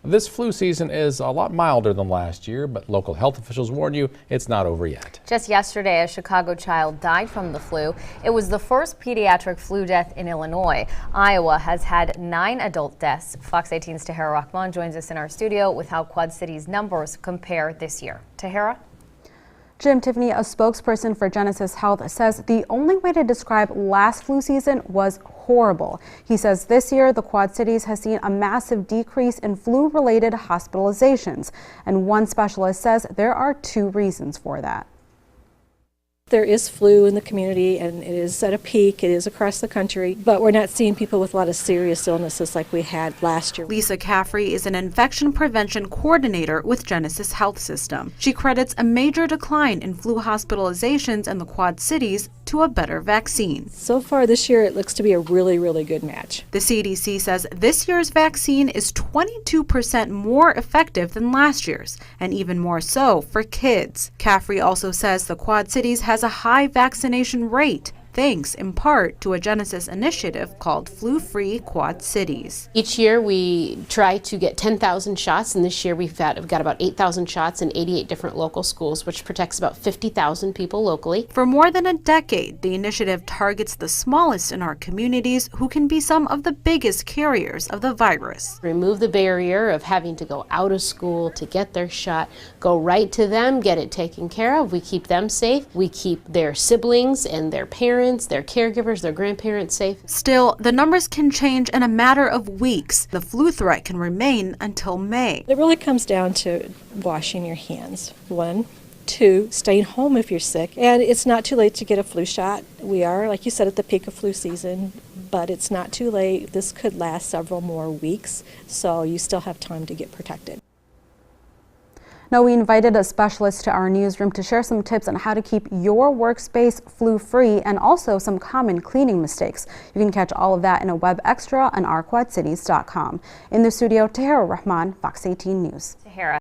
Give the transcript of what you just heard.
This flu season is a lot milder than last year, but local health officials warn you it's not over yet. Just yesterday, a Chicago child died from the flu. It was the first pediatric flu death in Illinois. Iowa has had 9 adult deaths. Fox 18's Tahera Rahman joins us in our studio with how Quad Cities numbers compare this year. Tahera? Jim, Tiffany, a spokesperson for Genesis Health, says the only way to describe last flu season was horrible. He says this year the Quad Cities has seen a massive decrease in flu-related hospitalizations, and one specialist says there are 2 reasons for that. There is flu in the community, and it is at a peak. It is across the country, but we're not seeing people with a lot of serious illnesses like we had last year. Lisa Caffrey is an infection prevention coordinator with Genesis Health System. She credits a major decline in flu hospitalizations in the Quad Cities to a better vaccine. So far this year, it looks to be a really, really good match. The CDC says this year's vaccine is 22% more effective than last year's, and even more so for kids. Caffrey also says the Quad Cities has a high vaccination rate, thanks in part to a Genesis initiative called Flu-Free Quad Cities. Each year we try to get 10,000 shots, and this year we've got about 8,000 shots in 88 different local schools, which protects about 50,000 people locally. For more than a decade, the initiative targets the smallest in our communities who can be some of the biggest carriers of the virus. Remove the barrier of having to go out of school to get their shot, go right to them, get it taken care of. We keep them safe. We keep their siblings and their parents, their caregivers, their grandparents safe. Still, the numbers can change in a matter of weeks. The flu threat can remain until May. It really comes down to washing your hands. 1, 2, staying home if you're sick. And it's not too late to get a flu shot. We are, like you said, at the peak of flu season, but it's not too late. This could last several more weeks, so you still have time to get protected. Now, we invited a specialist to our newsroom to share some tips on how to keep your workspace flu-free and also some common cleaning mistakes. You can catch all of that in a web extra on ourquadcities.com. In the studio, Tahera Rahman, Fox 18 News. Tahera.